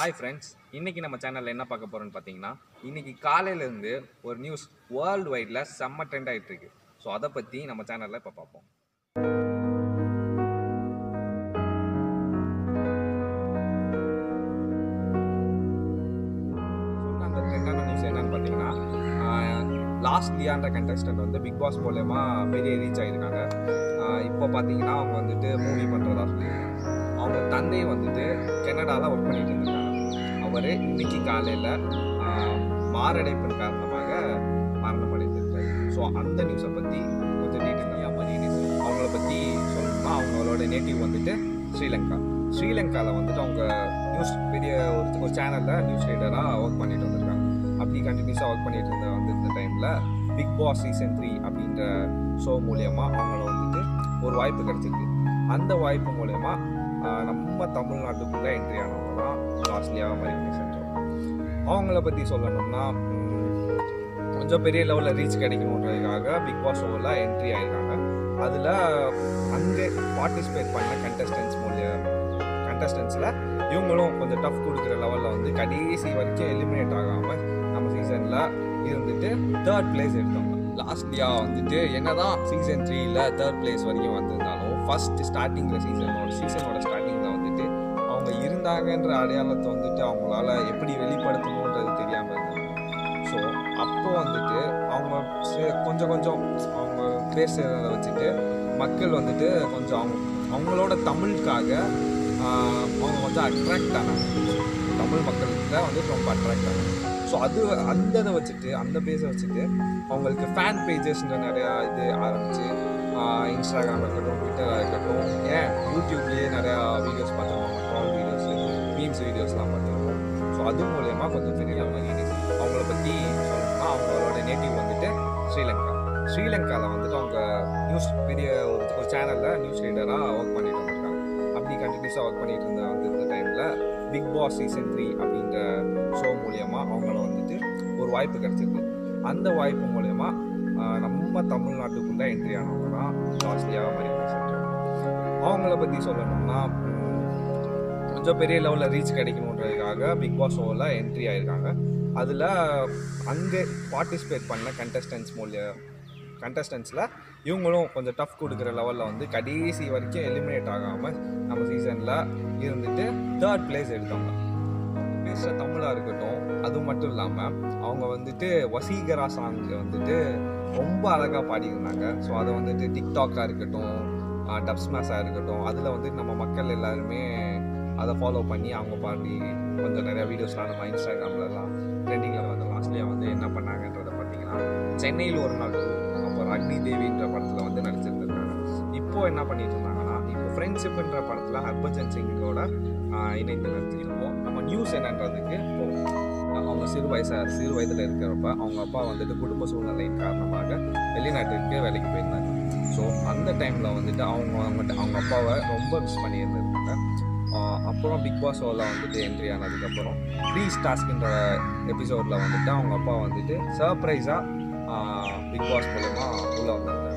Hi friends, இன்றைக்கி நம்ம சேனலில் என்ன பார்க்க போகிறோன்னு பார்த்தீங்கன்னா, இன்றைக்கி காலையிலேருந்து ஒரு நியூஸ் வேர்ல்டு வைடில் செம்ம ட்ரெண்ட் ஆகிட்டு இருக்கு. ஸோ அதை பற்றி நம்ம சேனலில் இப்போ பார்ப்போம். அந்த ட்ரெண்டான நியூஸ் என்னன்னு பார்த்தீங்கன்னா, லாஸ்ட் லியான்ற கண்டஸ்டன்ட் வந்து பிக் பாஸ் மூலயமா பெரிய ரீச் ஆகிருக்காங்க. இப்போ பார்த்தீங்கன்னா அவங்க வந்துட்டு மூவி பண்ணுறதா சொல்லியிருக்காங்க. அவங்க தந்தையை வந்துட்டு கனடாவில் ஒர்க் பண்ணிட்டு இருந்திருக்காங்க. அவர் இன்னைக்கு காலையில் மாரடைப்பின் காரணமாக மரணம் அடைந்திருக்காரு. ஸோ அந்த நியூஸை பற்றி கொஞ்சம் டீட்டெயிலாக அவங்கள பற்றி சொல்லணும்னா, அவங்களோட நேட்டிவ் வந்துட்டு ஸ்ரீலங்காவில் வந்துட்டு அவங்க நியூஸ் பெரிய ஒரு சேனலில் நியூஸ் ரீடராக ஒர்க் பண்ணிட்டு வந்திருக்காங்க. அப்படி கண்டினியூஸாக ஒர்க் பண்ணிட்டு இருந்த டைமில் பிக் பாஸ் சீசன் 3 அப்படின்ற ஷோ மூலயமா அவங்கள வந்துட்டு ஒரு வாய்ப்பு கிடச்சிருக்கு. அந்த வாய்ப்பு மூலயமா நம்ம தமிழ்நாட்டுக்குள்ளே என்ட்ரி ஆனவங்க தான் லாஸ்ட்லியாக மாதிரி செஞ்சோம். அவங்கள பற்றி சொல்லணும்னா, கொஞ்சம் பெரிய லெவலில் ரீச் கிடைக்கணுன்றதுக்காக பிக் பாஸ் ஷோவில் என்ட்ரி ஆகிருக்காங்க. அதில் அங்கே பார்ட்டிசிபேட் பண்ண கண்டஸ்டன்ஸில் இவங்களும் கொஞ்சம் டஃப் கொடுக்குற லெவலில் வந்து கடைசி வரைக்கும் எலிமினேட் ஆகாமல் நம்ம சீசனில் இருந்துட்டு 3rd பிளேஸ் எடுத்தவங்க. லாஸ்ட்லியாக வந்துட்டு என்னதான் சீசன் 3ல் 3rd பிளேஸ் வரைக்கும் வந்திருந்தாலும் ஃபர்ஸ்ட் ஸ்டார்டிங்கில் சீசனோட ஸ்டார்டிங்கில் வந்துட்டு அவங்க இருந்தாங்கன்ற அடையாளத்தை வந்துட்டு அவங்களால எப்படி வெளிப்படுத்தணுன்றது தெரியாமல் இருந்தாங்க. ஸோ அப்போ வந்துட்டு அவங்க கொஞ்சம் அவங்க பேசுகிறத வச்சுட்டு மக்கள் வந்துட்டு கொஞ்சம் அவங்களோட தமிழுக்காக அவங்க கொஞ்சம் அட்ராக்ட் ஆனாங்க. தமிழ் மக்கள்கிட்ட வந்துட்டு ரொம்ப அட்ராக்ட் ஆனாங்க. ஸோ அந்த வச்சுட்டு அந்த பேஸை வச்சுட்டு அவங்களுக்கு ஃபேன் பேஜஸ்ன்ற நிறையா இது ஆரம்பிச்சு, இன்ஸ்டாகிராம் இருக்கட்டும், ட்விட்டராக இருக்கட்டும், ஏன் யூடியூப்லேயே நிறையா வீடியோஸ் பார்த்துருக்கோம், ட்ரால் வீடியோஸ், மீம்ஸ் வீடியோஸ்லாம் பார்த்துருக்கோம். ஸோ அது மூலயமா கொஞ்சம் பெரிய அவங்கள பற்றி சொல்லணும்னா, அவங்களோட நேட்டிவ் வந்துட்டு ஸ்ரீலங்காவில் வந்துட்டு அவங்க நியூஸ் பெரிய ஒரு சேனலில் நியூஸ் ரீடராக ஒர்க் பண்ணிட்டு வந்திருக்காங்க. அப்படி கண்டினியூஸாக ஒர்க் பண்ணிட்டு இருந்த டைமில் பிக் பாஸ் சீசன் 3 அப்படின்ற ஷோ மூலயமா அவங்கள வந்துட்டு ஒரு வாய்ப்பு கிடச்சிருக்கு. அந்த வாய்ப்பு மூலயமா நம்ம தமிழ்நாட்டுக்குள்ளே என்ட்ரி ஆனவங்க தான் லாஸ்ட்லியாக மாதிரி செஞ்சோம். அவங்கள பற்றி சொல்லணும்னா, கொஞ்சம் பெரிய லெவலில் ரீச் கிடைக்கணுன்றதுக்காக பிக் பாஸ் ஷோவில் என்ட்ரி ஆகிருக்காங்க. அதில் அங்கே பார்ட்டிசிபேட் பண்ண கண்டஸ்டன்ஸில் இவங்களும் கொஞ்சம் டஃப் கொடுக்குற லெவலில் வந்து கடைசி வரைக்கும் எலிமினேட் ஆகாமல் நம்ம சீசனில் இருந்துட்டு 3rd பிளேஸ் எடுத்தவங்க. பேசுகிற தமிழாக இருக்கட்டும், அது மட்டும் இல்லாமல் அவங்க வந்துட்டு வசீகரா சாங் வந்துட்டு ரொம்ப அழகாக பாடியிருந்தாங்க. ஸோ அதை வந்துட்டு டிக்டாக்காக இருக்கட்டும், டப் ஸ்மாஷாக இருக்கட்டும், அதில் வந்துட்டு நம்ம மக்கள் எல்லாருமே அதை ஃபாலோ பண்ணி அவங்க பாடி கொஞ்சம் நிறையா வீடியோஸ்லாம் நம்ம இன்ஸ்டாகிராம்லலாம் ட்ரெண்டிங்கில் வந்து லாஸ்ட்லியாக வந்து என்ன பண்ணாங்கன்றதை பார்த்தீங்கன்னா, சென்னையில் ஒரு நாள், அப்புறம் அக்னி தேவின்ற படத்தில் வந்து நடிச்சிருந்துருக்காங்க. இப்போது என்ன பண்ணிட்டு இருந்தாங்கன்னா, இப்போ ஃப்ரெண்ட்ஷிப்ன்ற படத்தில் ஹர்பஜன் சிங்கோட இணைந்து நடிச்சிருக்கோம். நம்ம நியூஸ் என்னன்றதுக்கு அவங்க சிறு வயதில் இருக்கிறப்ப அவங்க அப்பா வந்துட்டு குடும்ப சூழ்நிலையின் காரணமாக வெளிநாட்டுக்கு வேலைக்கு போயிருந்தாங்க. ஸோ அந்த டைமில் வந்துட்டு அவங்க அப்பாவை ரொம்ப மிஸ் பண்ணியிருந்திருக்காங்க. அப்புறம் பிக் பாஸ் ஷோவில் வந்துட்டு என்ட்ரி ஆனதுக்கப்புறம் ப்ரீஸ் டாஸ்க்ன்ற எபிசோடில் வந்துட்டு அவங்க அப்பா வந்துட்டு சர்ப்ரைஸாக பிக் பாஸ் மூலமா உள்ளே வந்திருந்தாங்க.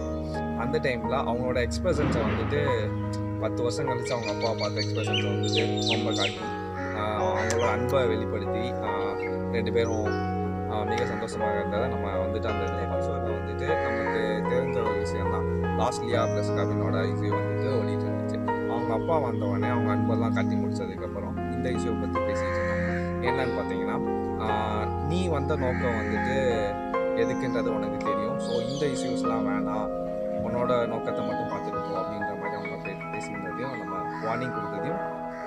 அந்த டைமில் அவங்களோட எக்ஸ்பிரஷன்ஸை வந்துட்டு 10 வருஷம் கழிச்சு அவங்க அப்பா பார்த்த எக்ஸ்பிரஷன்ஸை வந்துட்டு ரொம்ப காட்டி அவங்களோட அன்பை வெளிப்படுத்தி 2 பேரும் மிக சந்தோஷமாக இருந்ததை நம்ம வந்துட்டு அந்த எபிசோடில் வந்துட்டு நமக்கு தெரிஞ்ச ஒரு விஷயம்தான். லாஸ்ட்லியா ப்ளஸ் கவினோட இஷ்யூ வந்துட்டு ஓடிட்டு இருந்துச்சு. அவங்க அப்பா வந்தவொடனே அவங்க அன்பெல்லாம் காட்டி முடிச்சதுக்கப்புறம் இந்த இஷ்யூவை பற்றி பேசிட்டு இருந்தாங்க. என்னன்னு பார்த்தீங்கன்னா, நீ வந்த நோக்கம் வந்துட்டு எதுக்குன்றது உனக்கு தெரியும். ஸோ இந்த இஷ்யூஸ்லாம் வேணாம், உன்னோட நோக்கத்தை மட்டும் பார்த்துட்டு போ அப்படின்ற மாதிரி அவங்க பேசியிருந்ததையும் நம்ம வார்னிங் கொடுத்ததையும்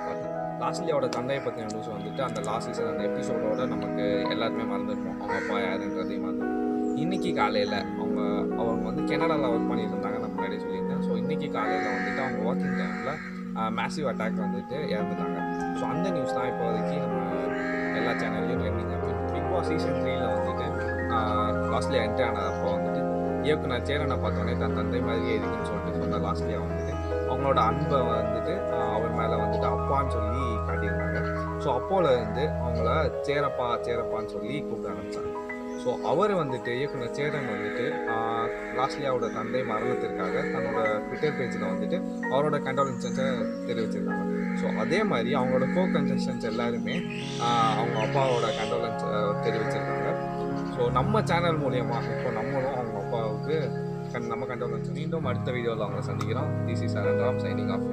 பார்த்தோம். லாஸ்ட்லியோட தந்தையை பற்றின நியூஸ் வந்துட்டு அந்த லாஸ்ட் சீசன் அந்த எபிசோடோட நமக்கு எல்லாருமே மறந்துருப்போம், அவங்க அப்பா யாருன்றதையும் மறந்துடும். இன்றைக்கி காலையில் அவங்க வந்து கனடாவில் ஒர்க் பண்ணிட்டு இருந்தாங்க, நான் முன்னாடி சொல்லியிருந்தேன். ஸோ இன்றைக்கி காலையில் வந்துட்டு அவங்க ஒர்க்கிங் டைமில் மேசிவ் அட்டாக் வந்துட்டு இறந்துட்டாங்க. ஸோ அந்த நியூஸ் தான் இப்போதைக்கு நம்ம எல்லா சேனல்லையும் ட்ரெண்டிங் ஆகும். பிக் பாஸ் சீசன் 3ல் வந்துட்டு லாஸ்ட்லியாக என்ட்ரி ஆனதப்போ வந்துட்டு இயக்குனர் சேரனை பார்த்தோன்னே தன் தந்தை மாதிரியே இருக்குன்னு சொல்லிட்டு சொன்ன லாஸ்ட்லியாக வந்துட்டு அவங்களோட அன்பை வந்துட்டு அவர் மேலே வந்துட்டு அப்பான்னு சொல்லி காட்டியிருந்தாங்க. ஸோ அப்போலேருந்து அவங்கள சேரப்பான்னு சொல்லி கூப்பிட ஆரம்பித்தாங்க. ஸோ அவர் வந்துட்டு இயக்குனர் சேரன் வந்துட்டு லாஸ்ட்லியாவோட தந்தை மரணத்திற்காக தன்னோட ட்விட்டர் பேஜில் வந்துட்டு அவரோட கண்டோலன்ஸை தெரிவிச்சிருக்காங்க. ஸோ அதே மாதிரி அவங்களோட கோ கன்செஷன்ஸ் எல்லாருமே அவங்க அப்பாவோட கண்டோலன்ஸ் தெரிவிச்சிருக்காங்க. ஸோ நம்ம சேனல் மூலியமாக இப்போ நம்மளும் அவங்க அப்பாவுக்கு நம்ம கண்டோலன்ஸ். மீண்டும் அடுத்த வீடியோவில் அவங்க சந்திக்கிறோம். This is Aranram signing of.